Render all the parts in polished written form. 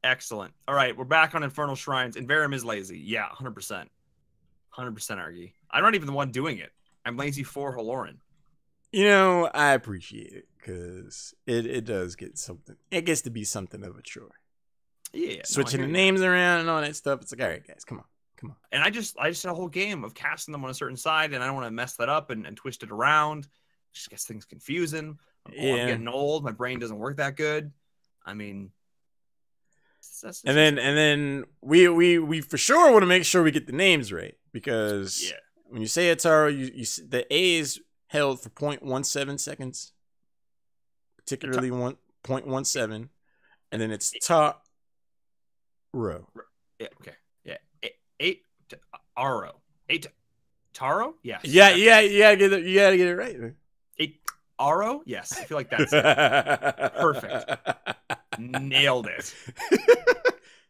Excellent. All right, we're back on Infernal Shrines. And Verum is lazy. Yeah, 100%. 100% Argy. I'm not even the one doing it. I'm lazy for Haloran. You know, I appreciate it because it does get something. It gets to be something of a chore. Yeah. Switching the names around and all that stuff. It's like, all right, guys, come on. And I just had a whole game of casting them on a certain side, and I don't want to mess that up and twist it around. It just gets things confusing. I'm getting old. My brain doesn't work that good. I mean, and then we for sure want to make sure we get the names right because when you say it, Taro, you the A is held for 0.17 seconds, particularly 0.17, and then it's Taro. Yeah. Okay. Yeah. Eight Aro. Eight Taro. Yes. Yeah. You gotta get it right. Man. Eight Aro. Yes. I feel like that's it. Perfect. Nailed it.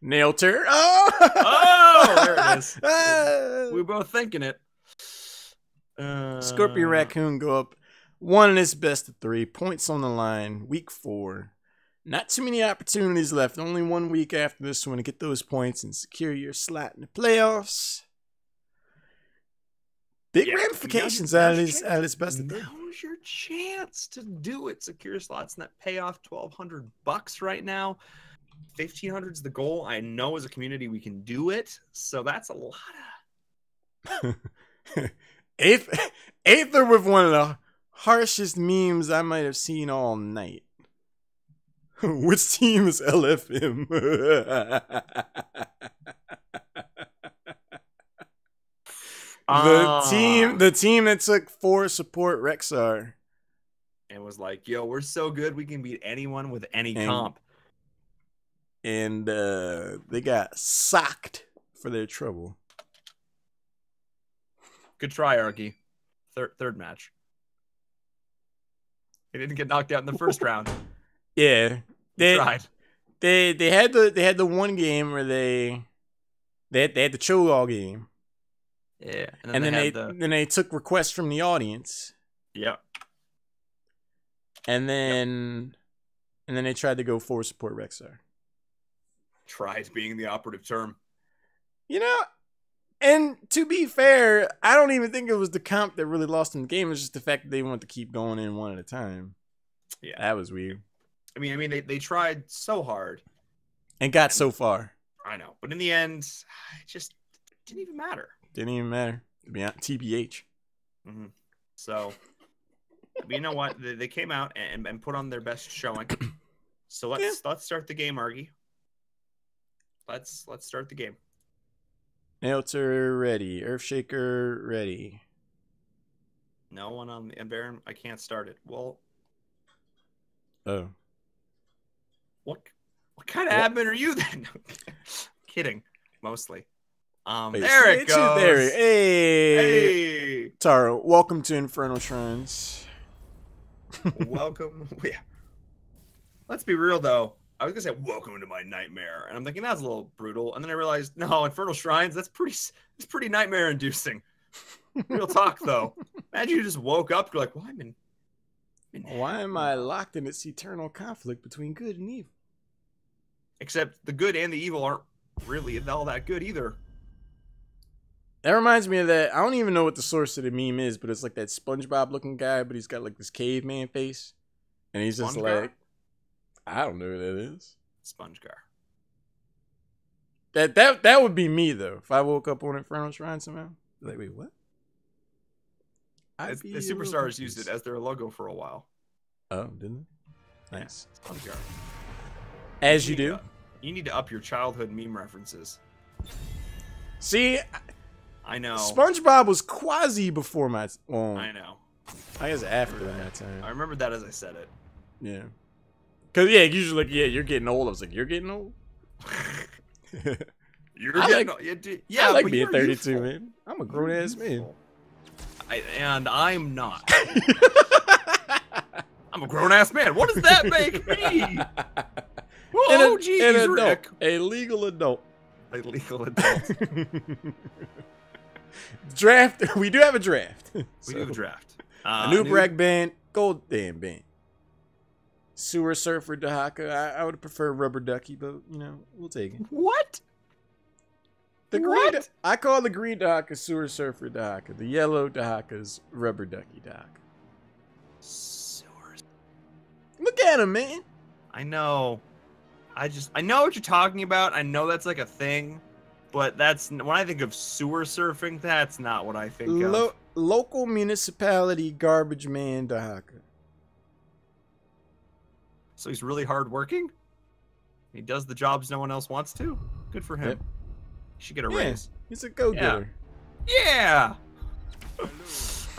Nailed her. Oh, there it is. We were both thinking it. Scorpion Raccoon go up 1 in his best of 3 points on the line. Week 4. Not too many opportunities left. Only 1 week after this one to get those points and secure your slot in the playoffs. Big ramifications out of his best of 3. Now's your chance to do it. Secure slots in that payoff. $1,200 right now. 1,500 is the goal. I know as a community we can do it. So that's a lot of. Aether with one of the harshest memes I might have seen all night. Which team is LFM? The team that took 4 support Rexar. And was like, yo, we're so good we can beat anyone with any comp. And they got socked for their trouble. Good try, Arky. Third match. They didn't get knocked out in the first round. Yeah. They tried. They had the one game where they had the Cho'Gall game. Yeah. And then they took requests from the audience. Yep. And then they tried to go 4 support Rexar. Tried being the operative term. You know, and to be fair, I don't even think it was the comp that really lost in the game. It was just the fact that they wanted to keep going in one at a time. Yeah. That was weird. I mean, they tried so hard. And got so far. I know. But in the end, it just didn't even matter. Didn't even matter. To be honest, TBH. Mm-hmm. So, but you know what? They came out and put on their best showing. So let's start the game, Argy. Let's start the game. Nailter ready. Earthshaker ready. No one on the Baron. I can't start it. Well. Oh. What kind of admin are you then? Kidding, mostly. There it goes. There. Hey. Taro, welcome to Infernal Shrines. Welcome. Yeah. Let's be real though. I was gonna say welcome to my nightmare, and I'm thinking that's a little brutal. And then I realized, no, Infernal Shrines. That's pretty nightmare inducing. Real talk though. Imagine you just woke up. You're like, well, why am I locked in this eternal conflict between good and evil? Except the good and the evil aren't really all that good either. That reminds me of that. I don't even know what the source of the meme is, but it's like that SpongeBob looking guy, but he's got like this caveman face. And he's just like, I don't know who that is. SpongeGar. That would be me though. If I woke up on Infernal Shrine somehow. Like, wait, what? The Superstars used it as their logo for a while. Oh, didn't they? Nice. Yeah, SpongeGar. As you do. You need to up your childhood meme references. See, I know. SpongeBob was quasi before my. Well, I know. I guess after that time. I remember that as I said it. Yeah. Cause usually like you're getting old. I was like, you're getting old. You're getting old. Yeah, I like being 32, youthful. Man. I'm a grown ass man. And I'm not. I'm a grown ass man. What does that make me? Oh, geez, Rick. A legal adult. A legal adult. Draft. We do have a draft. We do have a draft. A new brag band. Gold damn band. Sewer Surfer Dahaka. I would prefer Rubber Ducky, but you know, we'll take it. What? Green, I call the green Dahaka Sewer Surfer Dahaka. The yellow Dahaka's Rubber Ducky Dahaka. Sewers. Look at him, man. I know. I know what you're talking about. I know that's like a thing, but that's when I think of sewer surfing. That's not what I think of. Local municipality garbage man Dahaka. So he's really hardworking. He does the jobs no one else wants to. Good for him. Yep. He should get a raise. He's a go-getter. Yeah.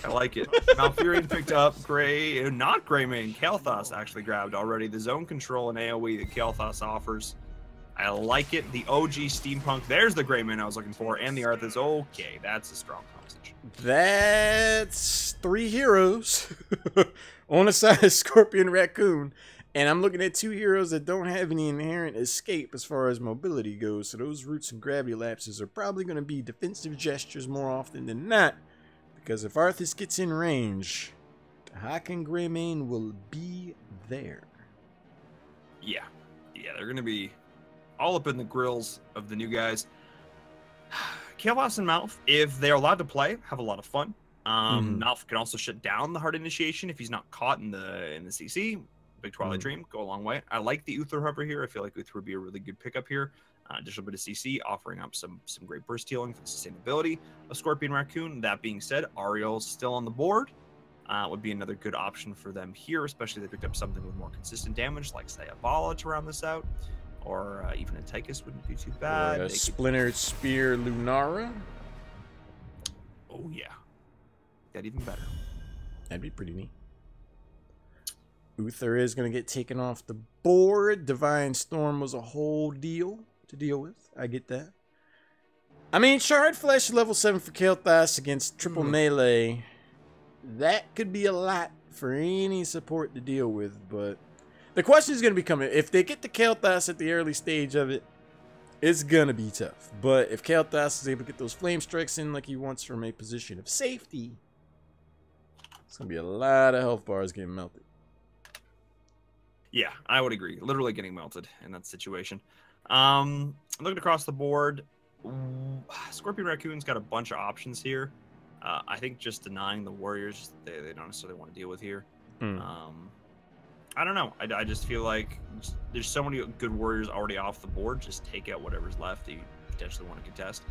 I like it. Malfurion picked up not Greymane. Kael'thas actually grabbed already. The zone control and AoE that Kael'thas offers. I like it. The OG steampunk. There's the Greymane I was looking for. And the Arthas. Okay, that's a strong conversation. That's 3 heroes on the side of Scorpion Raccoon. And I'm looking at 2 heroes that don't have any inherent escape as far as mobility goes. So those roots and gravity lapses are probably going to be defensive gestures more often than not. Because if Arthas gets in range, Dahaka and Greymane will be there. Yeah. Yeah, they're going to be all up in the grills of the new guys. Kael'thas and Malf, if they're allowed to play, have a lot of fun. Malf can also shut down the hard initiation if he's not caught in the CC. Big Twilight Dream, go a long way. I like the Uther Hover here. I feel like Uther would be a really good pickup here. Additional bit of CC, offering up some great burst healing for the sustainability of Scorpion Raccoon. That being said, Ariel's still on the board. Would be another good option for them here, especially if they picked up something with more consistent damage, like say a Bala to round this out, or even a Tychus wouldn't be too bad. Or a Splintered Spear Lunara. Oh yeah, that even better. That'd be pretty neat. Uther is going to get taken off the board. Divine Storm was a whole deal to deal with. I get that. I mean, Shard Flesh level 7 for Kael'thas against triple melee. That could be a lot for any support to deal with, but the question is going to be coming. If they get the Kael'thas at the early stage of it, it's going to be tough. But if Kael'thas is able to get those flame strikes in like he wants from a position of safety, it's going to be a lot of health bars getting melted. Yeah, I would agree. Literally getting melted in that situation. Looking across the board, Scorpion Raccoon's got a bunch of options here. I think just denying the Warriors, they don't necessarily want to deal with here. I don't know. I just feel like there's so many good Warriors already off the board. Just take out whatever's left that you potentially want to contest.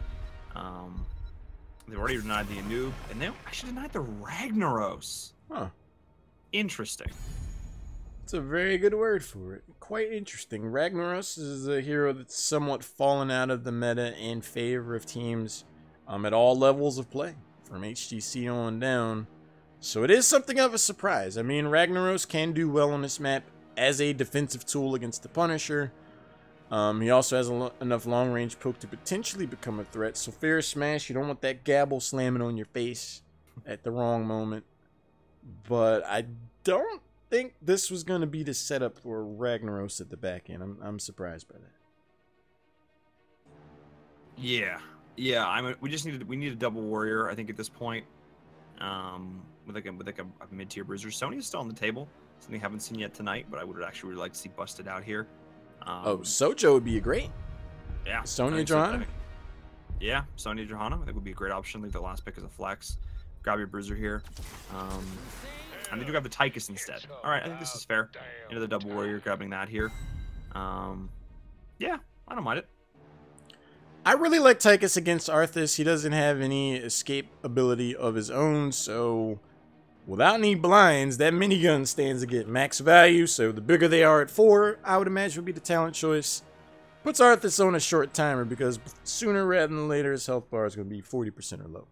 They've already denied the Anub, and they actually denied the Ragnaros. Huh. Interesting. That's a very good word for it. Quite interesting. Ragnaros is a hero that's somewhat fallen out of the meta in favor of teams at all levels of play, from HGC on down. So it is something of a surprise. I mean, Ragnaros can do well on this map as a defensive tool against the Punisher. He also has enough long-range poke to potentially become a threat. So fair smash, you don't want that gabble slamming on your face at the wrong moment. But I don't think this was going to be the setup for Ragnaros at the back end. I'm surprised by that. Yeah. We need a double warrior. I think at this point, with a mid-tier bruiser. Sonya's still on the table. Something we haven't seen yet tonight, but I would actually really like to see busted out here. Sojo would be a great. Yeah. Sonya Johanna. Yeah, Sonya Johanna. I think would be a great option. Leave the last pick as a flex. Grab your bruiser here. And they do have the Tychus instead. All right, I think this is fair. Into the double warrior, grabbing that here. Yeah, I don't mind it. I really like Tychus against Arthas. He doesn't have any escape ability of his own, so without any blinds, that minigun stands to get max value. So the bigger they are at 4, I would imagine would be the talent choice. Puts Arthas on a short timer because sooner rather than later, his health bar is going to be 40% or low.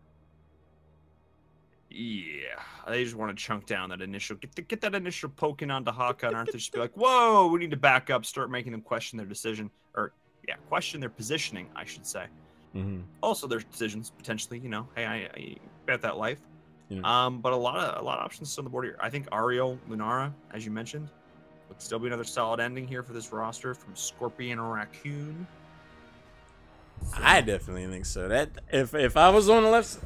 Yeah, they just want to chunk down that initial, get that initial poking on Dahaka and Arthas. Just be like, whoa, we need to back up, start making them question their decision, or yeah, question their positioning, I should say. Also, their decisions potentially. You know, hey, I bet that life. Yeah. But a lot of options still on the board here. I think Ariel Lunara, as you mentioned, would still be another solid ending here for this roster from Scorpion Raccoon. So, I definitely think so. That if I was on the left,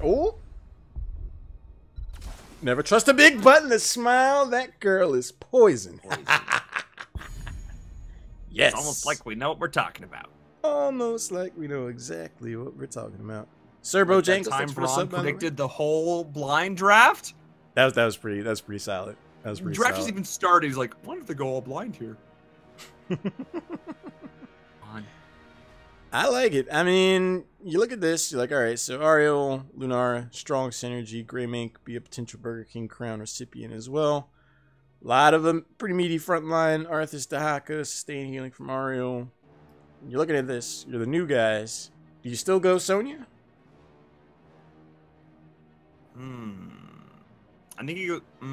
never trust a big button to smile. That girl is poison. Yes. It's almost like we know what we're talking about. Almost like we know exactly what we're talking about. Sir Bojangles, time Braun predicted the whole blind draft. That was pretty solid. That was pretty draft solid. has even started. He's like, why did they go all blind here? I like it. I mean, you look at this, you're like, all right, so Ariel, Lunara, strong synergy, Greymane could be a potential Burger King crown recipient as well. A lot of them pretty meaty front line. Arthas Dahaka, sustain healing from Ariel. You're looking at this, you're the new guys. Do you still go Sonya? I think you go.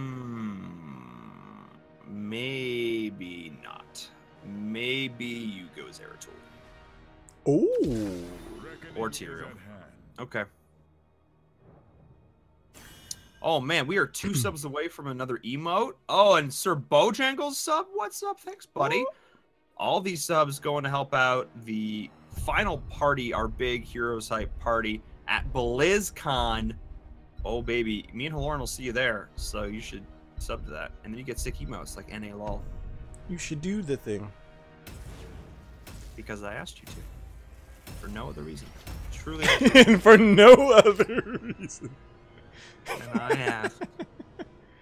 Maybe not. Maybe you go Zeratul. Ooh. Or Tyrael. Okay. Oh man, we are 2 subs away from another emote. Oh, and Sir Bojangles sub. What's up? Thanks, buddy. All these subs going to help out the final party, our big Heroes Hype party at BlizzCon. Oh baby, me and Haloran will see you there, so you should sub to that, and then you get sick emotes like NA lol. You should do the thing. Because I asked you to, for no other reason. Truly. For no other reason. And I asked,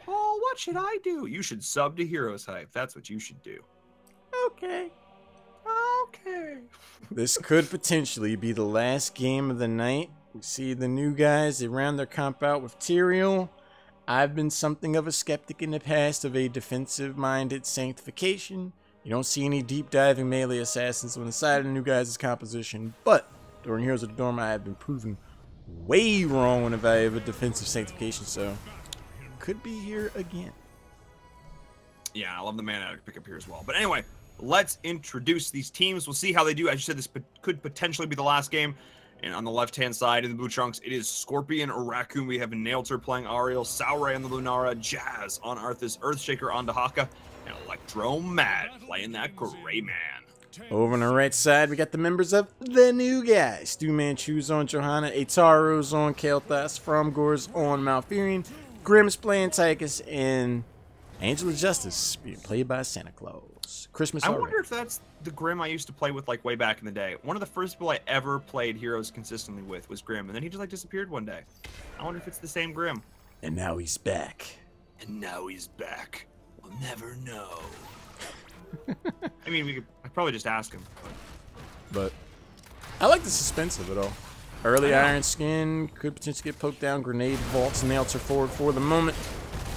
Paul, what should I do? You should sub to Heroes Hype. That's what you should do. Okay. Okay. This could potentially be the last game of the night. We see the new guys, they round their comp out with Tyrael. I've been something of a skeptic in the past of a defensive-minded sanctification. You don't see any deep-diving melee assassins on the side of the new guys' composition, but during Heroes of the Dorm, I have been proven way wrong on the value of a defensive sanctification, so could be here again. Yeah, I love the mana pickup here as well. But anyway, let's introduce these teams. We'll see how they do. As you said, this could potentially be the last game. And on the left-hand side in the blue trunks, it is Scorpion or Raccoon. We have Nailter playing Ariel, Sauray on the Lunara, Jazz on Arthas, Earthshaker on Dahaka, and Electromad playing that Greymane. Over on the right side, we got the members of the new guys. Stu Manchu's on Johanna, Ataro's on Kael'thas, Fromgore's on Malfurion, Grimm's playing Tychus, and Angel of Justice being played by Santa Claus. Christmas I already. wonder if that's the Grim I used to play with like way back in the day. One of the first people I ever played Heroes consistently with was Grim, and then he just like disappeared one day. I wonder if it's the same Grim. And now he's back. And now he's back. We'll never know. I mean, I'd probably just ask him. But I like the suspense of it all. Early Iron Skin could potentially get poked down. Grenade vaults Nailter forward for the moment.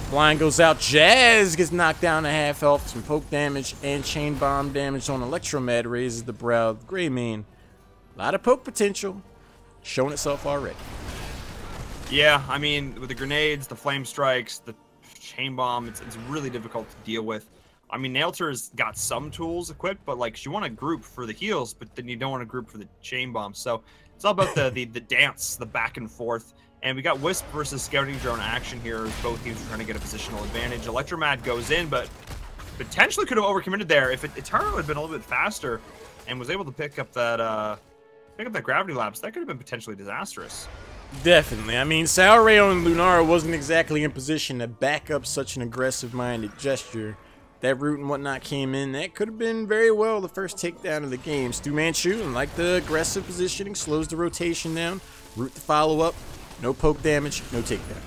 Blind goes out. Jazz gets knocked down to half health. Some poke damage and chain bomb damage on Electromad raises the brow of Greymane. A lot of poke potential showing itself already. Yeah, I mean, with the grenades, the flame strikes, the chain bomb, it's really difficult to deal with. I mean, Nailter's got some tools equipped, but like, you want to group for the heals, but then you don't want to group for the chain bomb. So it's all about the dance, the back and forth. And we got Wisp versus Scouting Drone action here as both teams are trying to get a positional advantage. Electromad goes in, but potentially could have overcommitted there. If Itaro had been a little bit faster and was able to pick up that gravity lapse, that could have been potentially disastrous. Definitely. I mean, Sauray and Lunara wasn't exactly in position to back up such an aggressive-minded gesture. That root and whatnot came in. That could have been very well the first takedown of the game. Stu Manchu, and like the aggressive positioning, slows the rotation down. Root the follow-up. No poke damage, no takedown.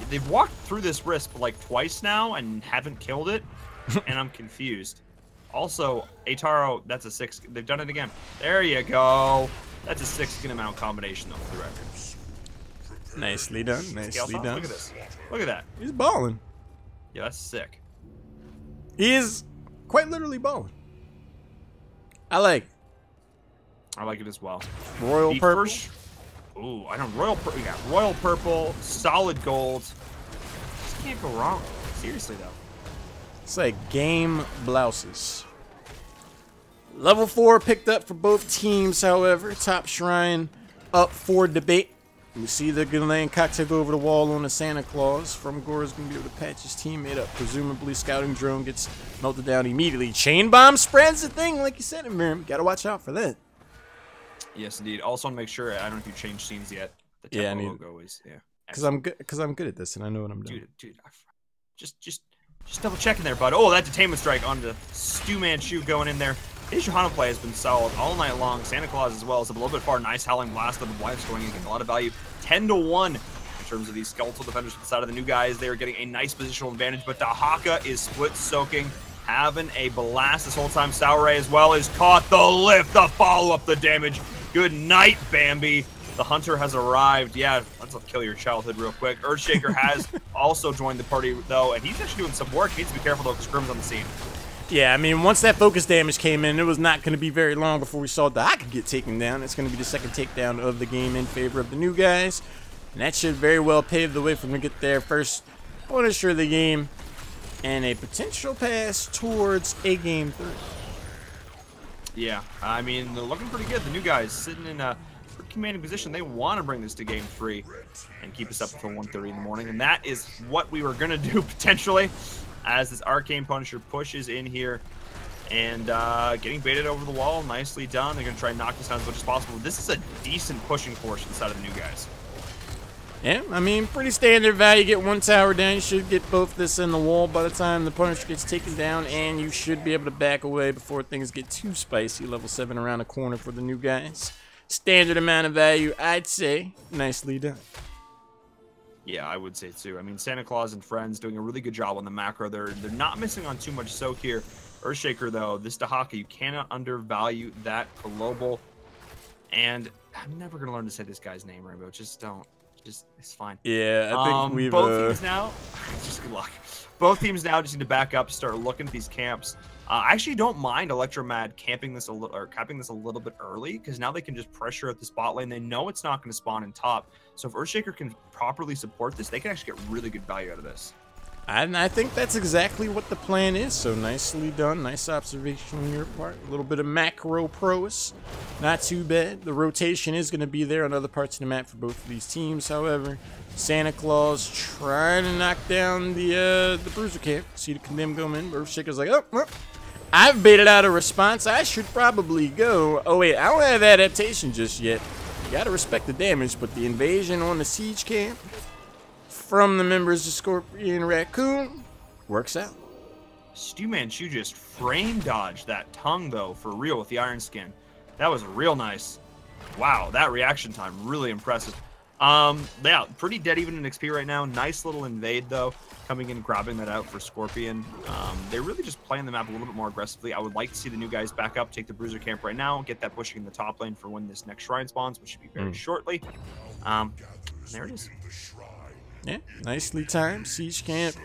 They've walked through this risk like twice now and haven't killed it, and I'm confused. Also, Ataro, that's a 6. They've done it again. There you go. That's a 6 amount combination though for the record. Nicely done. Nicely done. Look at this. Look at that. He's balling. Yeah, that's sick. He is quite literally balling. I like it. I like it as well. Royal purple. Ooh, I don't royal purple, solid gold. Just can't go wrong. Seriously though. It's like game blouses. Level 4 picked up for both teams, however. Top Shrine up for debate. We see the Ghislaine cocktail go over the wall on the Santa Claus. Fromgore's going to be able to patch his teammate up. Presumably, Scouting Drone gets melted down immediately. Chain Bomb spreads the thing, like you said, Miriam. Got to watch out for that. Yes, indeed. Also, want to make sure, I don't know if you changed scenes yet. The tempo logo is, yeah. Because I'm good at this, and I know what I'm doing. Dude, just Just double checking there, bud. Oh, that detainment strike onto Stu Manchu going in there. His Johanna play has been solid all night long. Santa Claus as well is up a little bit far. Nice Howling Blast of the Wife's going in, getting a lot of value. 10-1 in terms of these skeletal defenders to the side of the new guys. They are getting a nice positional advantage, but Dahaka is split soaking, having a blast this whole time. Sauray as well is caught. The lift, the follow-up, the damage. Good night, Bambi. The hunter has arrived. Yeah, let's kill your childhood real quick. Earthshaker has also joined the party, though, and he's actually doing some work. He needs to be careful, though, because Grim's on the scene. Yeah, I mean, once that focus damage came in, it was not going to be very long before we saw Dahaka get taken down. It's going to be the second takedown of the game in favor of the new guys, and that should very well pave the way for them to get their first Punisher of the game and a potential pass towards a Game 3. Yeah, I mean, they're looking pretty good. The new guys sitting in a commanding position. They want to bring this to Game 3 and keep us up until 1:30 in the morning, and that is what we were going to do potentially as this Arcane Punisher pushes in here and getting baited over the wall. Nicely done. They're going to try and knock this down as much as possible. This is a decent pushing force inside of the new guys. Yeah, I mean, pretty standard value. Get one tower down. You should get both this in the wall by the time the Punisher gets taken down, and you should be able to back away before things get too spicy. Level 7 around the corner for the new guys. Standard amount of value, I'd say. Nicely done. Yeah, I would say too. I mean, Santa Claus and friends doing a really good job on the macro. They're not missing on too much soak here. Earthshaker, though, this Dahaka, you cannot undervalue that global. And I'm never going to learn to say this guy's name, Rainbow. Just don't. Just, it's fine. Yeah, I think we've... Both teams now, just good luck. Both teams now just need to back up, start looking at these camps. I actually don't mind Electromad capping this a little bit early, because now they can just pressure at the spot lane. They know it's not going to spawn in top. So if Earthshaker can properly support this, they can actually get really good value out of this. And I think that's exactly what the plan is. So nicely done. Nice observation on your part. A little bit of macro prowess. Not too bad. The rotation is going to be there on other parts of the map for both of these teams. However, Santa Claus trying to knock down the bruiser camp. See the condemn go in. Earthshaker's like, oh, I've baited out a response. I should probably go. Oh, wait, I don't have adaptation just yet. You got to respect the damage, but the invasion on the siege camp from the members of Scorpion Raccoon works out. Stu Manchu just frame dodged that tongue, though, for real with the Iron Skin. That was real nice. Wow, that reaction time, really impressive. Yeah, pretty dead even in XP right now. Nice little invade, though, coming in, grabbing that out for Scorpion. They're really just playing the map a little bit more aggressively. I would like to see the new guys back up, take the bruiser camp right now, get that pushing in the top lane for when this next shrine spawns, which should be very shortly. There it is. Yeah, nicely timed. Siege camp.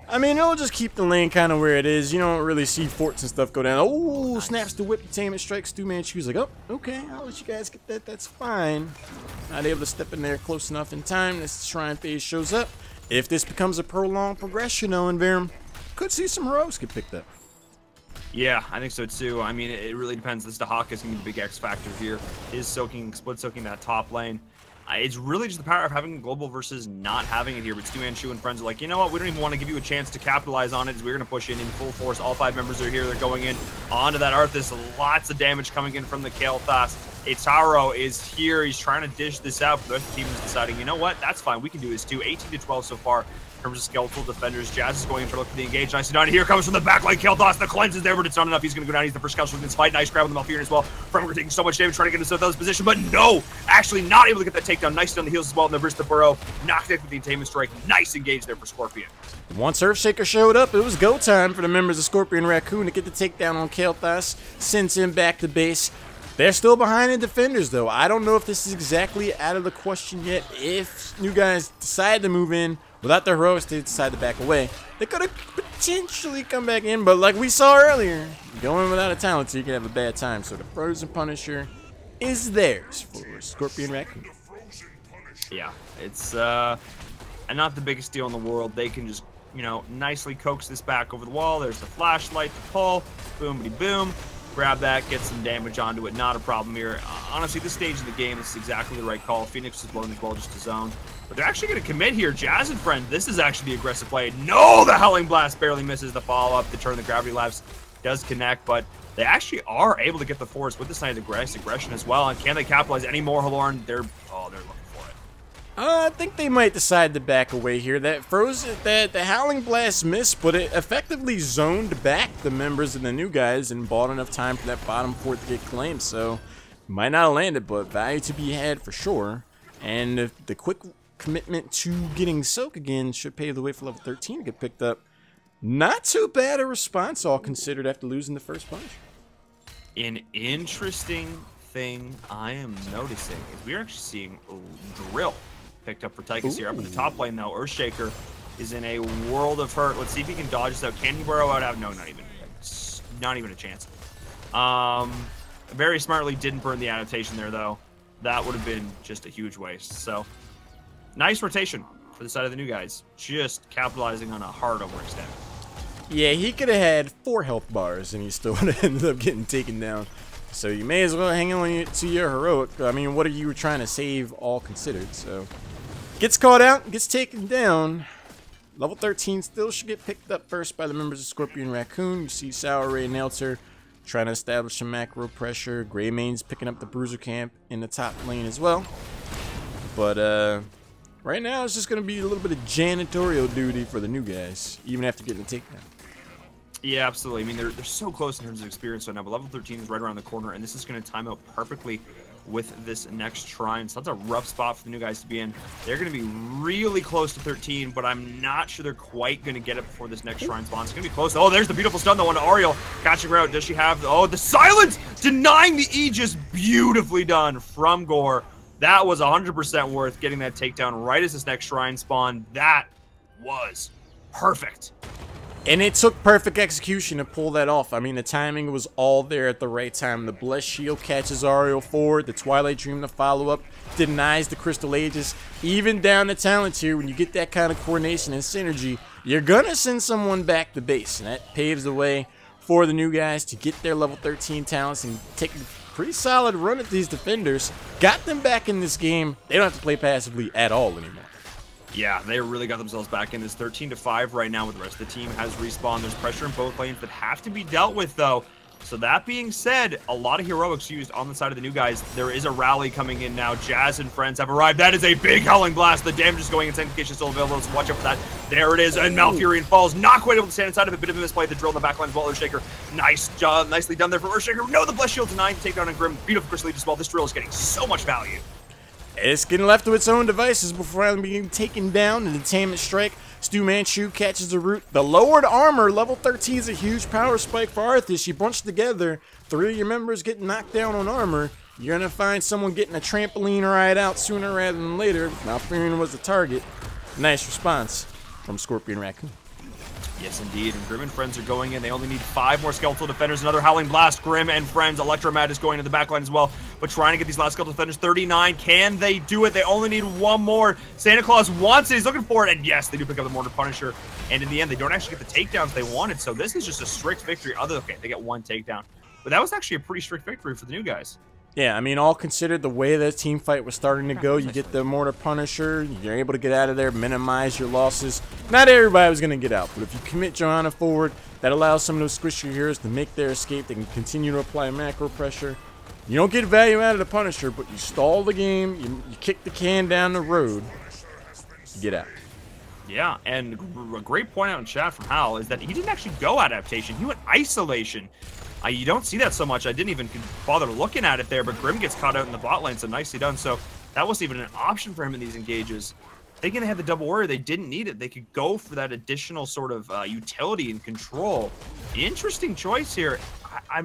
I mean, it'll just keep the lane kind of where it is. You don't really see forts and stuff go down. Oh, snaps the whip, detainment strikes. Stu Manchu's like, oh, okay, I'll let you guys get that. That's fine. Not able to step in there close enough in time. This shrine phase shows up. If this becomes a prolonged progression, Owen Verum could see some heroics get picked up. Yeah, I think so too. I mean, it really depends. This Dahaka is going to be the big X factor here. Is soaking, split soaking that top lane. It's really just the power of having global versus not having it here. But Stu Manchu and friends are like, you know what? We don't even want to give you a chance to capitalize on it. We're going to push in full force. All 5 members are here. They're going in onto that Arthas. Lots of damage coming in from the Kael'thas. Itaro is here. He's trying to dish this out. But the rest of the team is deciding, you know what? That's fine. We can do this too. 18-12 so far in terms of skeletal defenders. Jazz is going in to look for the engage. Nicely done. Here comes from the back line Kael'thas. The cleanse is there, but it's not enough. He's going to go down. He's the first skeleton in this fight. Nice grab on the Malfurion as well. Fremger taking so much damage, trying to get himself out of this position, but no! Actually not able to get that takedown. Nice on the heels as well. And the burst the burrow. Knocked it with the attainment strike. Nice engage there for Scorpion. Once Earthshaker showed up, it was go time for the members of Scorpion Raccoon to get the takedown on Kael'thas. Sends him back to base. They're still behind in defenders, though. I don't know if this is exactly out of the question yet. If new guys decide to move in without their heroics, they decide to back away. They could have potentially come back in, but like we saw earlier, going without a talent, so you can have a bad time. So the Frozen Punisher is theirs for Scorpion Raccoon. Yeah, it's not the biggest deal in the world. They can just, you know, nicely coax this back over the wall. There's the flashlight, the pull, boom-a-de-boom. Grab that, get some damage onto it. Not a problem here. Honestly, this stage of the game, this is exactly the right call. Phoenix is blown as well just to zone. But they're actually going to commit here. Jazz and friend, this is actually the aggressive play. No, the Howling Blast barely misses the follow-up. The turn the gravity lapse does connect, but they actually are able to get the force with this night aggression as well. And can they capitalize any more, Halorn? They're looking for it. I think they might decide to back away here. That the Howling Blast missed, but it effectively zoned back the members of the new guys and bought enough time for that bottom fort to get claimed. So, might not have landed, but value to be had for sure. And the quick commitment to getting Soak again should pave the way for level 13 to get picked up. Not too bad a response, all considered, after losing the first punch. An interesting thing I am noticing is we are actually seeing Drill picked up for Tychus here. Up in the top lane, though, Earthshaker is in a world of hurt. Let's see if he can dodge this out. Can he burrow out? No, not even a chance. Very smartly didn't burn the adaptation there, though. That would have been just a huge waste. So, nice rotation for the side of the new guys. Just capitalizing on a hard overextend. Yeah, he could have had 4 health bars, and he still would have ended up getting taken down. So you may as well hang on to your heroic. I mean, what are you trying to save, all considered? So, gets caught out, gets taken down. Level 13 still should get picked up first by the members of Scorpion Raccoon. You see Sour Ray and Nelter trying to establish some macro pressure. Greymane's picking up the Bruiser camp in the top lane as well. But right now it's just going to be a little bit of janitorial duty for the new guys, even after getting the takedown. Yeah, absolutely. I mean, they're so close in terms of experience right now, but level 13 is right around the corner, and this is going to time out perfectly with this next shrine. So that's a rough spot for the new guys to be in. They're going to be really close to 13, but I'm not sure they're quite going to get it before this next shrine spawn. It's going to be close. Oh, there's the beautiful stun, though, on Ariel. Catching her out. Does she have... Oh, the silence! Denying the Aegis. Beautifully done from Gore. That was 100% worth getting that takedown right as this next shrine spawned. That was perfect. And it took perfect execution to pull that off. I mean, the timing was all there at the right time. The Blessed Shield catches Ariel forward. The Twilight Dream to follow up denies the Crystal Aegis. Even down the talent tier, when you get that kind of coordination and synergy, you're going to send someone back to base. And that paves the way for the new guys to get their level 13 talents and take a pretty solid run at these defenders. Got them back in this game. They don't have to play passively at all anymore. Yeah, they really got themselves back in. This 13-5 right now with the rest of the team has respawned. There's pressure in both lanes that have to be dealt with, though. So that being said, a lot of heroics used on the side of the new guys. There is a rally coming in now. Jazz and friends have arrived. That is a big Howling Blast. The damage is going insane. Sanctification still available, so watch out for that. There it is, and Malfurion falls. Not quite able to stand inside of it. Bit of a misplay. The drill in the backline as well. Earthshaker, nice job. Nicely done there from Earthshaker. No, the Blessed Shield denied. Take down on Grim. Beautiful Crystal Aegis as well. This drill is getting so much value. It's getting left to its own devices before being taken down. The Detainment Strike. Stu Manchu catches the root. The lowered armor, level 13 is a huge power spike for Arthas. You bunch together, 3 of your members get knocked down on armor. You're going to find someone getting a trampoline ride out sooner rather than later. Malfurion was the target. Nice response from Scorpion Raccoon. Yes, indeed. And Grim and friends are going in. They only need 5 more skeletal defenders. Another Howling Blast. Grim and friends. Electromad is going to the backline as well. But trying to get these last skeletal defenders. 39. Can they do it? They only need 1 more. Santa Claus wants it. He's looking for it. And yes, they do pick up the Mortar Punisher. And in the end, they don't actually get the takedowns they wanted. So this is just a strict victory. Okay, they get 1 takedown. But that was actually a pretty strict victory for the new guys. Yeah, I mean, all considered, the way the team fight was starting to go, you get the Mortar Punisher, you're able to get out of there, minimize your losses. Not everybody was going to get out, but if you commit Johanna forward, that allows some of those squishy heroes to make their escape. They can continue to apply macro pressure. You don't get value out of the Punisher, but you stall the game, you kick the can down the road, you get out. Yeah, and a great point out in chat from Hal is that he didn't actually go adaptation, he went isolation. You don't see that so much. I didn't even bother looking at it there, but Grim gets caught out in the bot lane, so nicely done. So that wasn't even an option for him in these engages. Thinking they had the double warrior, they didn't need it. They could go for that additional sort of utility and control. Interesting choice here. I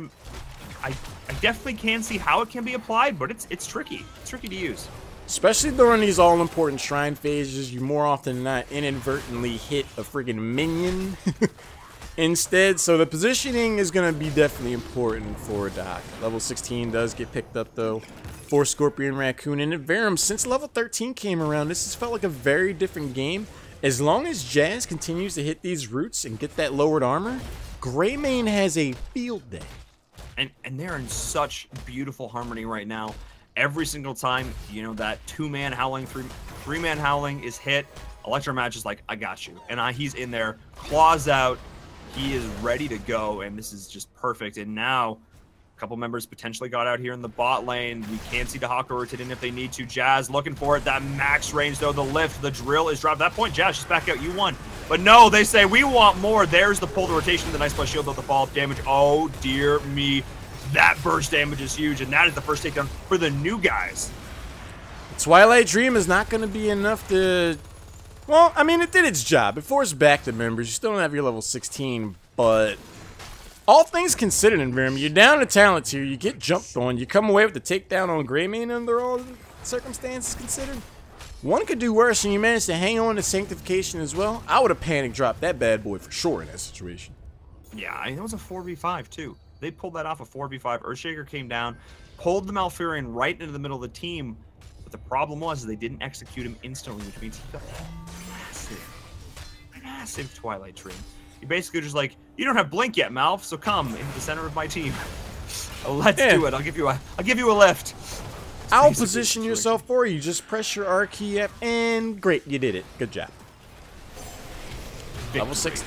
definitely can see how it can be applied, but it's tricky. It's tricky to use. Especially during these all-important shrine phases, you more often than not inadvertently hit a friggin' minion. Instead, so the positioning is going to be definitely important for Doc. Level 16 does get picked up, though, for Scorpion Raccoon. And at Verum, since level 13 came around, this has felt like a very different game. As long as Jazz continues to hit these roots and get that lowered armor, Greymane has a field day. And they're in such beautiful harmony right now. Every single time, you know, that 2-man howling, 3-man howling is hit, Electromag is like, I got you. And he's in there, claws out. He is ready to go, and this is just perfect. And now, couple members potentially got out here in the bot lane. We can see Dahaka rotate in if they need to. Jazz looking for it. That max range, though. The lift, the drill is dropped. At that point, Jazz just back out. You won. But no, they say we want more. There's the pull, the rotation, the nice plus shield, though, the follow-up damage. Oh, dear me. That burst damage is huge, and that is the first takedown for the new guys. Twilight Dream is not going to be enough to... Well, I mean, it did its job. It forced back the members. You still don't have your level 16, but... all things considered, Environment, you're down to talent tier, you get jumped on, you come away with the takedown on Greymane under all circumstances considered. One could do worse, and you managed to hang on to Sanctification as well. I would have panic dropped that bad boy for sure in that situation. Yeah, I mean, it was a 4v5 too. They pulled that off a 4v5. Earthshaker came down, pulled the Malfurion right into the middle of the team. But the problem was they didn't execute him instantly, which means he got massive Twilight Dream. You basically just like, you don't have Blink yet, Malf, so come into the center of my team. Let's do it. I'll give you a lift. I'll position yourself for you. Just press your R key up, and great, you did it. Good job. Level 6.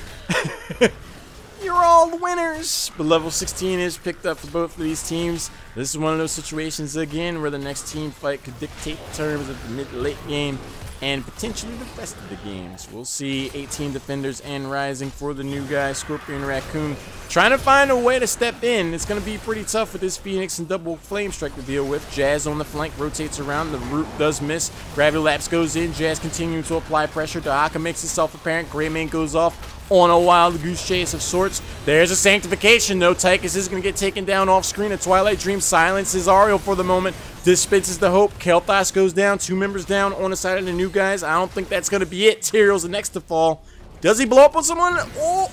You're all winners. But level 16 is picked up for both of these teams. This is one of those situations again where the next team fight could dictate the terms of the mid-late game and potentially the rest of the games. We'll see 18 defenders and rising for the new guy, Scorpion Raccoon, trying to find a way to step in. It's going to be pretty tough with this Phoenix and double Flame Strike to deal with. Jazz on the flank rotates around. The root does miss. Gravity Lapse goes in. Jazz continuing to apply pressure. Dahaka makes itself apparent. Greymane goes off on a wild goose chase of sorts. There's a Sanctification, though. Tychus is going to get taken down off screen. A Twilight Dream silences Ariel for the moment. Dispenses the hope. Kel'Thas goes down. 2 members down on the side of the new guys. I don't think that's going to be it. Tyrion's the next to fall. Does he blow up on someone? Oh!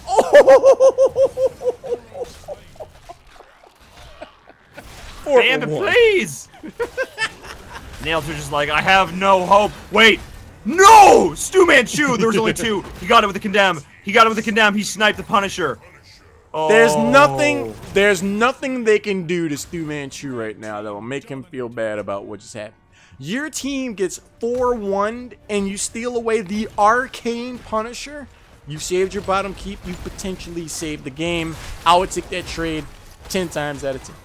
Damn it, please! Nails are just like, I have no hope. Wait! No! Stu Manchu! There was only 2. He got it with the Condemn. He got it with the Condemn. He sniped the Punisher. Oh. There's nothing they can do to Stu Manchu right now that will make him feel bad about what just happened. Your team gets 4-1'd and you steal away the Arcane Punisher. You saved your bottom keep. You potentially saved the game. I would take that trade 10 times out of 10.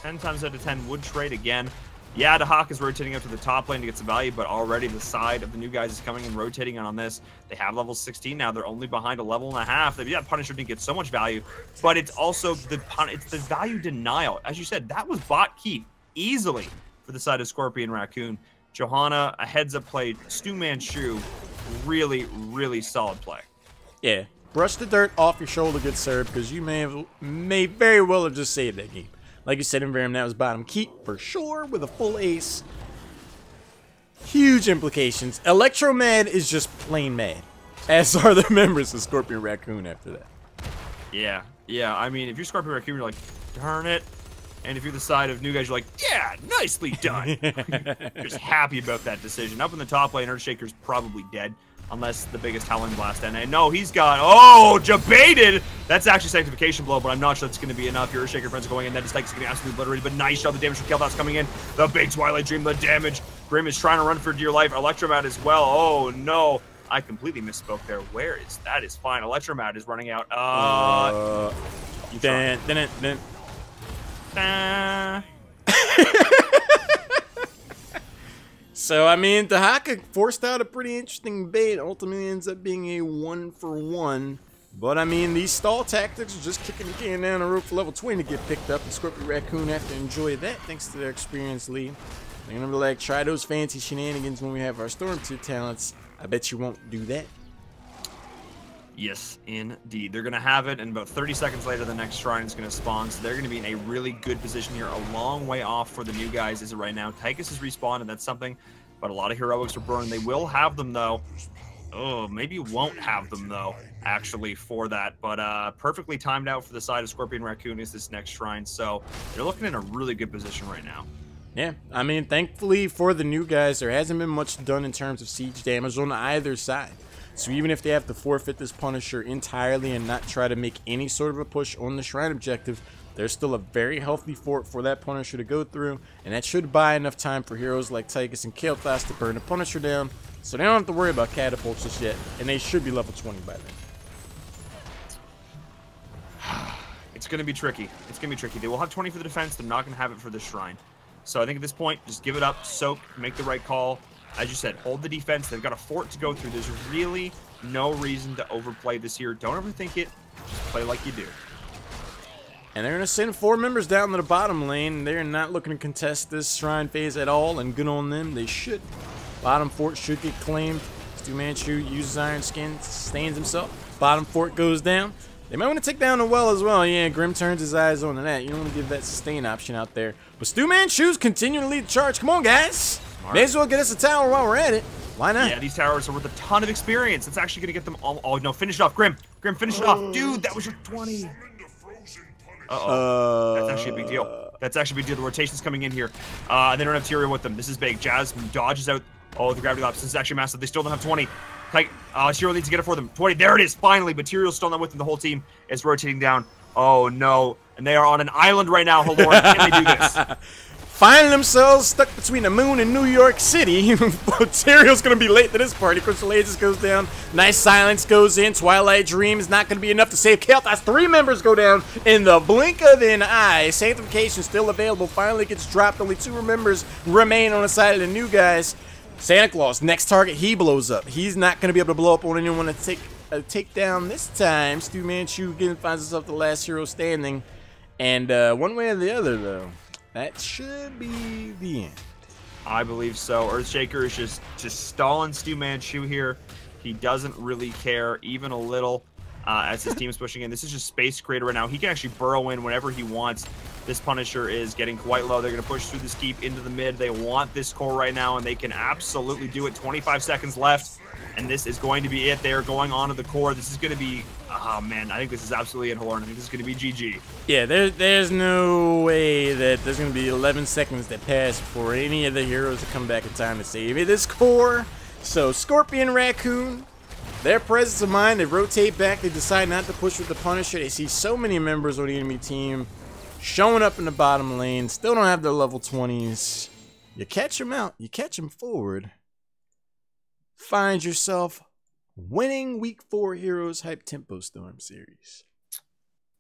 10 times out of 10 would trade again. Yeah, Dahaka is rotating up to the top lane to get some value, but already the side of the new guys is coming and rotating on this. They have level 16 now. They're only behind a level and a half. Yeah, Punisher didn't get so much value, but it's also the value denial. As you said, that was bot keep easily for the side of Scorpion Raccoon. Johanna, a heads-up play. Stu Manchu, really, really solid play. Yeah, brush the dirt off your shoulder, good sir, because you may very well have just saved that game. Like you said, Environment, that was bottom keep for sure with a full ace. Huge implications. Electromad is just plain mad, as are the members of Scorpion Raccoon after that. Yeah. I mean, if you're Scorpion Raccoon, you're like, darn it. And if you're the side of new guys, you're like, yeah, nicely done. You're just happy about that decision. Up in the top lane, Earthshaker's probably dead. Unless the biggest Howling Blast NA. No, he's got... oh, jebaited! That's actually Sanctification blow, but I'm not sure that's going to be enough. Your Earthshaker friends are going in. That is like getting absolutely obliterated, but nice shot. The damage from Kel'Thas coming in. The big Twilight Dream, the damage. Grim is trying to run for dear life. Electromat as well. Oh, no. I completely misspoke there. Where is... that is fine. Electromat is running out. So, I mean, Dahaka forced out a pretty interesting bait. Ultimately ends up being a 1-for-1. But, I mean, these stall tactics are just kicking the can down the road for level 20 to get picked up. And Scorpion Raccoon have to enjoy that thanks to their experienced lead. They're going to be like, try those fancy shenanigans when we have our Storm 2 talents. I bet you won't do that. Yes, indeed. They're going to have it, and about 30 seconds later, the next shrine is going to spawn, so they're going to be in a really good position here. A long way off for the new guys is it right now. Tychus is respawned, and that's something, but a lot of heroics are burned. They will have them, though. Oh, maybe won't have them, though, actually, for that. But perfectly timed out for the side of Scorpion Raccoon is this next shrine, so they're looking in a really good position right now. Yeah, I mean, thankfully for the new guys, there hasn't been much done in terms of siege damage on either side. So even if they have to forfeit this Punisher entirely and not try to make any sort of a push on the Shrine objective, there's still a very healthy fort for that Punisher to go through, and that should buy enough time for heroes like Tychus and Kel'Thas to burn the Punisher down, so they don't have to worry about catapults just yet, and they should be level 20 by then. It's going to be tricky. It's going to be tricky. They will have 20 for the defense. They're not going to have it for the shrine. So I think at this point, just give it up, soak, make the right call. As you said, hold the defense. They've got a fort to go through. There's really no reason to overplay this here. Don't overthink it. Just play like you do. And they're going to send 4 members down to the bottom lane. They're not looking to contest this shrine phase at all, and good on them. They should. Bottom fort should get claimed. Stu Manchu uses Iron Skin, stains himself. Bottom fort goes down. They might want to take down the well as well. Yeah, Grim turns his eyes on that. You don't want to give that sustain option out there. But Stu Manchu's continue to lead the charge. Come on, guys. May as well get us a tower while we're at it. Why not? Yeah, these towers are worth a ton of experience. It's actually going to get them all. Oh, no, finish it off. Grim, finish it off. Dude, that was your 20. Uh-oh. That's actually a big deal. That's actually a big deal. The rotation's coming in here. They don't have Tyrael with them. This is big. Jazz dodges out. Oh, the gravity lapse. This is actually massive. They still don't have 20. Tyrael needs to get it for them. 20. There it is. Finally. But Tyrael's still not with them. The whole team is rotating down. Oh, no. And they are on an island right now. Lord, can they do this? Finding themselves stuck between the moon and New York City. Tyrael's going to be late to this party. Crystal Aegis goes down. Nice silence goes in. Twilight Dream is not going to be enough to save Kael'thas. That's 3 members go down in the blink of an eye. Sanctification still available. Finally gets dropped. Only 2 members remain on the side of the new guys. Santa Claus, next target, he blows up. He's not going to be able to blow up on anyone to take down this time. Stu Manchu again finds himself the last hero standing. And one way or the other, though, that should be the end. I believe so. Earthshaker is just stalling Stu Manchu here. He doesn't really care, even a little, as his team is pushing in. This is just Space Creator right now. He can actually burrow in whenever he wants. This Punisher is getting quite low. They're going to push through this keep into the mid. They want this core right now, and they can absolutely do it. 25 seconds left, and this is going to be it. They are going on to the core. This is going to be... Oh, man, I think this is absolutely it, Horn. I think this is going to be GG. Yeah, there's no way that there's going to be 11 seconds that pass before any of the heroes to come back in time to save this core. So, Scorpion, Raccoon, their presence of mind, they rotate back. They decide not to push with the Punisher. They see so many members on the enemy team showing up in the bottom lane. Still don't have their level 20s. You catch them out. You catch them forward. Find yourself winning Week 4 Heroes Hype Tempo Storm series.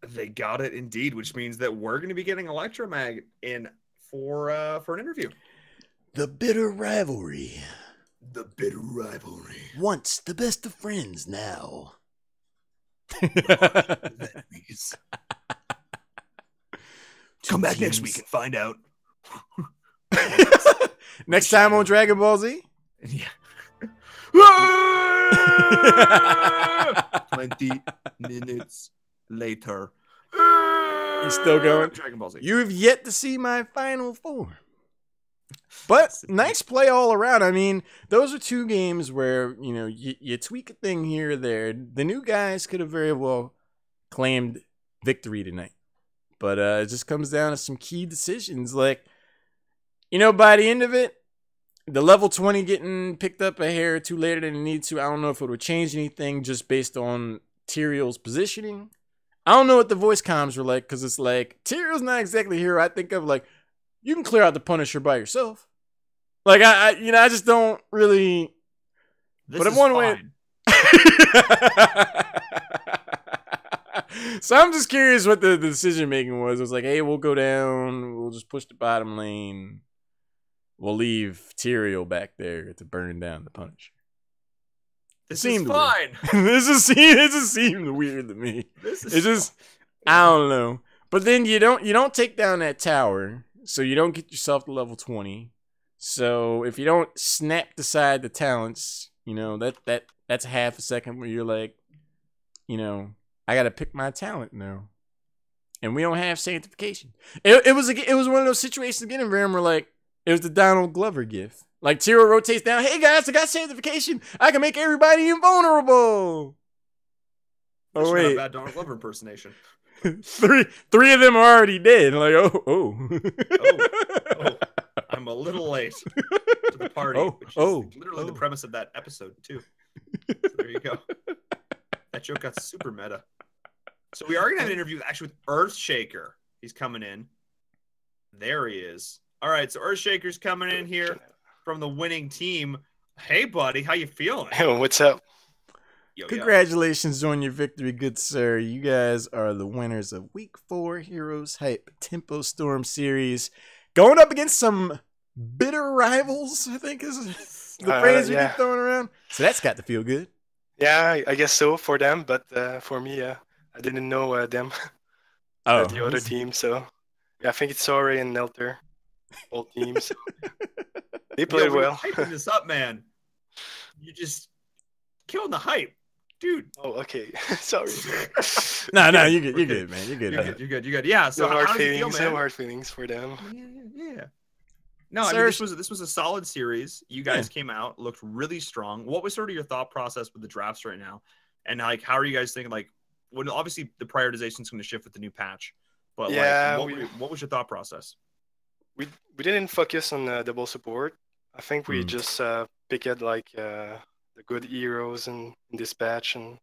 They got it indeed, which means that we're going to be getting Electromag in for an interview. The bitter rivalry. The bitter rivalry. Once the best of friends, now. Enemies. Come back next week and find out. Next time on Dragon Ball Z? Yeah. 20 minutes later. He's still going. Dragon Ball Z. You've yet to see my final form. But nice play all around. I mean, those are 2 games where, you know, you tweak a thing here or there. The new guys could have very well claimed victory tonight. But it just comes down to some key decisions. Like, you know, by the end of it, the level 20 getting picked up a hair or 2 later than it needs to. I don't know if it would change anything just based on Tyrael's positioning. I don't know what the voice comms were like, because it's like, Tyrael's not exactly a hero. I think of like, you can clear out the Punisher by yourself. Like, I just don't really. This but is one fine. way. So I'm just curious what the decision making was. It was like, hey, we'll go down. We'll just push the bottom lane. We'll leave Tyrael back there to burn down the Punisher. This is fine. This just seemed weird to me. It's just, I don't know. But then you don't take down that tower, so you don't get yourself to level 20. So if you don't snap aside the talents, you know, that's half a second where you're like, you know, I gotta pick my talent now. And we don't have sanctification. It was one of those situations again in Ram where like it was the Donald Glover gift. Like Tyrael rotates down, hey guys, I got sanctification. I can make everybody invulnerable. That's not a bad Donald Glover impersonation. three of them are already dead. Like, oh. I'm a little late to the party, which is literally the premise of that episode too. So there you go. That joke got super meta. So we are going to have an interview actually with Earthshaker. He's coming in. There he is. All right, so Earthshaker's coming in here from the winning team. Hey, buddy, how you feeling? Hey, what's up? Yo, yo. Congratulations on your victory, good sir. You guys are the winners of Week 4 Heroes Hype Tempo Storm Series. Going up against some bitter rivals, I think is the phrase we get thrown around. So that's got to feel good. Yeah, I guess so for them, but for me, I didn't know them, the other team. So yeah, I think it's Sorry and Nelter, old team. So they played well. Hyping this up, man. You just killing the hype, dude. Oh, okay. Sorry. No, you're good, man. You're good. Yeah. So no hard how feelings. You feel, man? No hard feelings for them. Yeah. No, I mean this was a solid series. You guys came out, looked really strong. What was sort of your thought process with the drafts right now? And like, how are you guys thinking? Like, when obviously the prioritization is going to shift with the new patch, but what was your thought process? We didn't focus on double support. I think we just picked like the good heroes in this patch and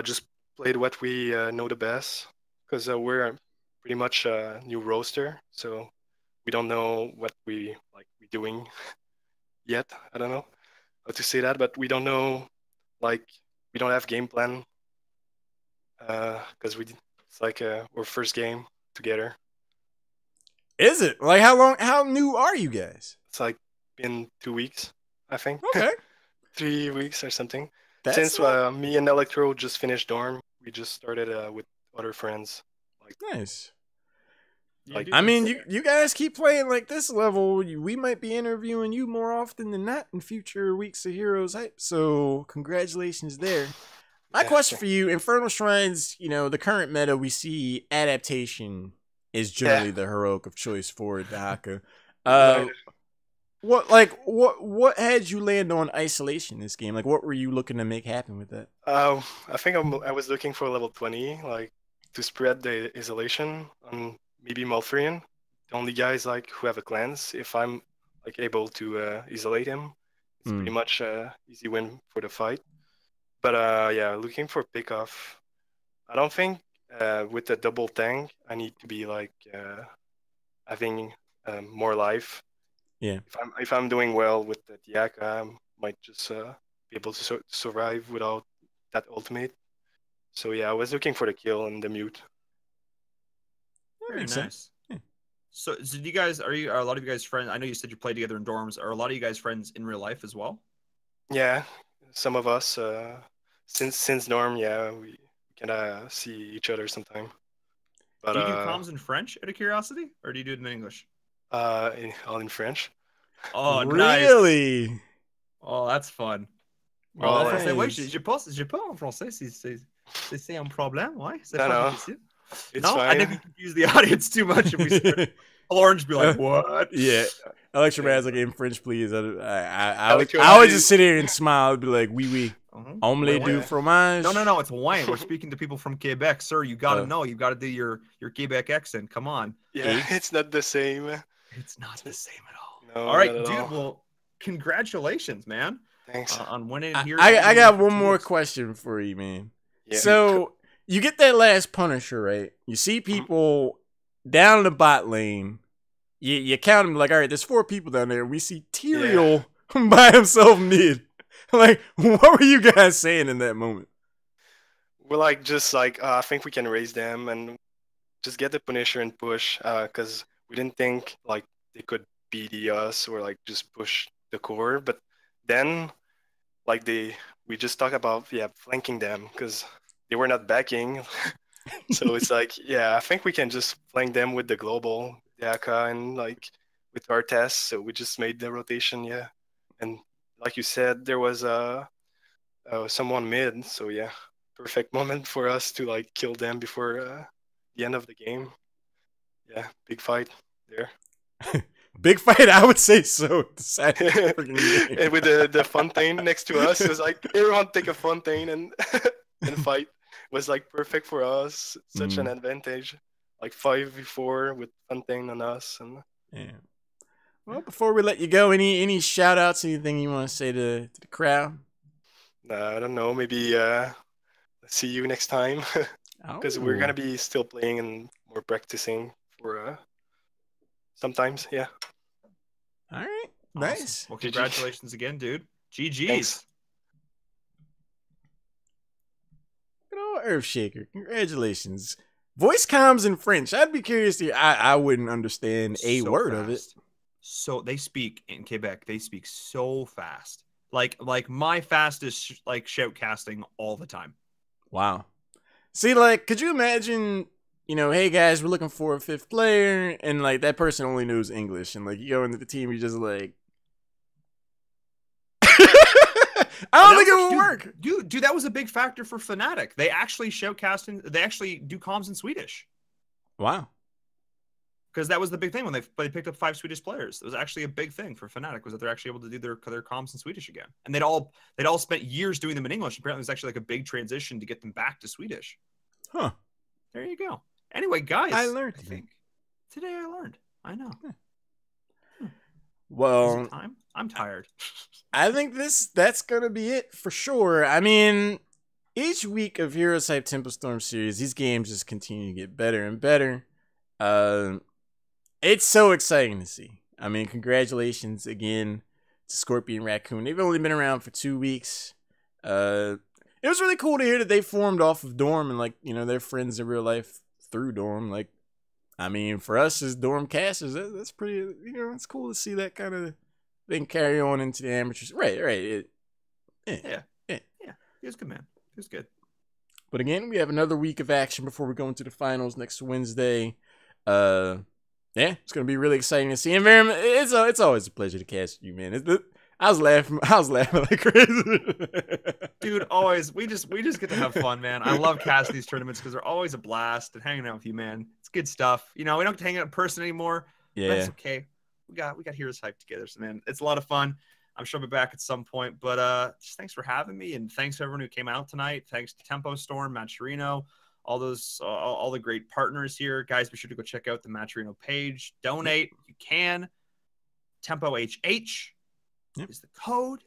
just played what we know the best, because we're pretty much a new roster, so we don't know what we're doing yet. I don't know how to say that, but we don't know, we don't have game plan, because it's like our first game together. Is it? Like, how new are you guys? It's like been 2 weeks, I think. Okay. 3 weeks or something. Since me and Electro just finished dorm, we just started with other friends. Nice. I mean, you guys keep playing like this level, we might be interviewing you more often than not in future weeks of Heroes Hype. So congratulations there. My question for you, Infernal Shrines, the current meta, we see adaptation is generally the heroic of choice for Dahaka. What had you land on isolation this game? Like, what were you looking to make happen with that? I think I was looking for level 20, to spread the isolation on maybe Malfurion, the only guys who have a cleanse. If I'm able to isolate him, it's pretty much easy win for the fight. But looking for pickoff. I don't think with the double tank I need to be having more life. Yeah. If I'm doing well with the Diaka, I might just be able to survive without that ultimate. So yeah, I was looking for the kill and the mute. Very nice. Yeah. So do you guys are a lot of you guys friends? I know you said you play together in dorms. Are a lot of you guys friends in real life as well? Yeah, some of us since dorm, we can see each other sometime. But do you do comms in French out of curiosity, or do you do it in English? All in French. Oh, really? Nice. Oh, that's fun. Well, ouais, je pas en français. C'est un problème, ouais. C'est pas difficile. It's no, fine. I think we confuse the audience too much if we start. Orange be like, what? Yeah. Electroman's like, in French, please. I would just sit here and smile and be like, oui. Omelette du fromage. No. It's Hawaiian. We're speaking to people from Quebec, sir. You got to know. You got to do your Quebec accent. Come on. Yeah, it's not the same. It's not the same at all. No, all right, dude. Well, congratulations, man. Thanks. On winning here. I got one more question for you, man. Yeah. So you get that last Punisher, right? You see people down in the bot lane. You count them like, all right, there's 4 people down there. We see Tyrael by himself mid. Like, what were you guys saying in that moment? We're I think we can raise them and just get the Punisher and push, because we didn't think they could beat us or just push the core. But then we just talk about flanking them because they were not backing. So it's I think we can just flank them with the global Daka and with our tests. So we just made the rotation, and like you said, there was someone mid, so perfect moment for us to kill them before the end of the game. Yeah, big fight there. Big fight, I would say so. And with the fontaine next to us, it was everyone take a fontaine and fight. It was perfect for us. Such an advantage. 5v4 with fontaine on us. And well, before we let you go, any shout outs, anything you want to say to the crowd? I don't know. Maybe see you next time, because we're gonna be still playing and more practicing for sometimes. Yeah. All right. Awesome. Nice. Well, congratulations again, dude. GG's. Thanks. Earthshaker, congratulations. Voice comms in French. I'd be curious to. I wouldn't understand a word of it. So they speak in Quebec. They speak so fast. Like my fastest like shoutcasting all the time. Wow. See, like, could you imagine? You know, hey guys, we're looking for a 5th player, and like that person only knows English, and like you go into the team, you're just like, I don't think it would work. Dude, that was a big factor for Fnatic. They actually they actually do comms in Swedish. Wow. Because that was the big thing when they picked up 5 Swedish players. It was actually a big thing for Fnatic, was that they're actually able to do their comms in Swedish again. And they'd all spent years doing them in English. Apparently, it was actually like a big transition to get them back to Swedish. Huh. There you go. Anyway, guys, I learned. I think today I learned. I know. Well, is it time? I'm tired. I think that's gonna be it for sure. I mean, each week of Heroes Hype Tempo Storm series, these games just continue to get better and better. It's so exciting to see. I mean, congratulations again to Scorpion Raccoon. They've only been around for 2 weeks. It was really cool to hear that they formed off of Dorm and, like, you know, they're friends in real life through Dorm. Like, I mean, for us as Dorm casters, that's pretty, you know, it's cool to see that kind of thing carry on into the amateurs. Right. Yeah. It was good, man. It was good. But again, we have another week of action before we go into the finals next Wednesday. Yeah, it's gonna be really exciting to see. And Verum, it's always a pleasure to cast you, man. I was laughing like crazy. Dude, always we just get to have fun, man. I love casting these tournaments because they're always a blast and hanging out with you, man. It's good stuff. You know, we don't get to hang out in person anymore. Yeah, that's okay. We got Heroes Hype together, so man, it's a lot of fun. I'm sure I'll be back at some point, but just thanks for having me, and thanks to everyone who came out tonight. Thanks to Tempo Storm, Maturino, all those all the great partners here, guys. Be sure to go check out the Maturino page. Donate if you can. Tempo HH is the code.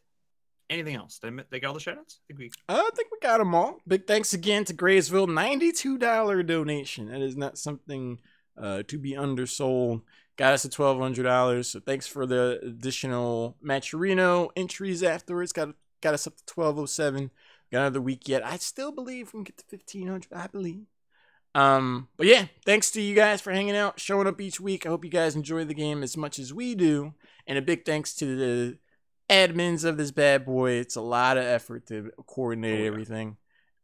Anything else? Did they got all the shoutouts? I think we got them all. Big thanks again to Graysville. $92 donation. That is not something to be undersold. Got us to $1,200. So thanks for the additional Maturino entries afterwards. Got us up to 1,207. Got another week yet. I still believe we can get to 1,500. I believe. But yeah, thanks to you guys for hanging out, showing up each week. I hope you guys enjoy the game as much as we do. And a big thanks to the admins of this bad boy. It's a lot of effort to coordinate everything.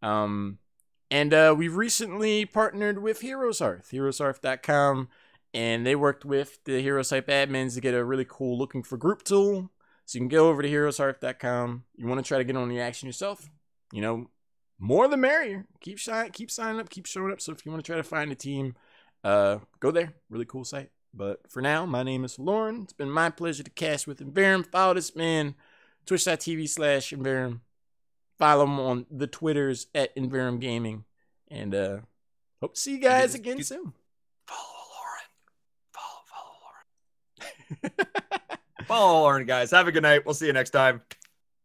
And we've recently partnered with Heroes Hearth, heroeshearth.com, and they worked with the Heroes Hype admins to get a really cool looking for group tool. So you can go over to heroeshearth.com. You want to try to get on the action yourself? You know, more the merrier. Keep signing up, keep showing up. So if you want to try to find a team, go there. Really cool site. But for now, my name is Lauren. It's been my pleasure to cast with Inverum. Follow this man, twitch.tv/Inverum. Follow him on the Twitters at Inverum Gaming. And hope to see you guys again soon. Follow Lauren. Follow Lauren, guys. Have a good night. We'll see you next time.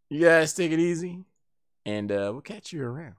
You guys take it easy. And we'll catch you around.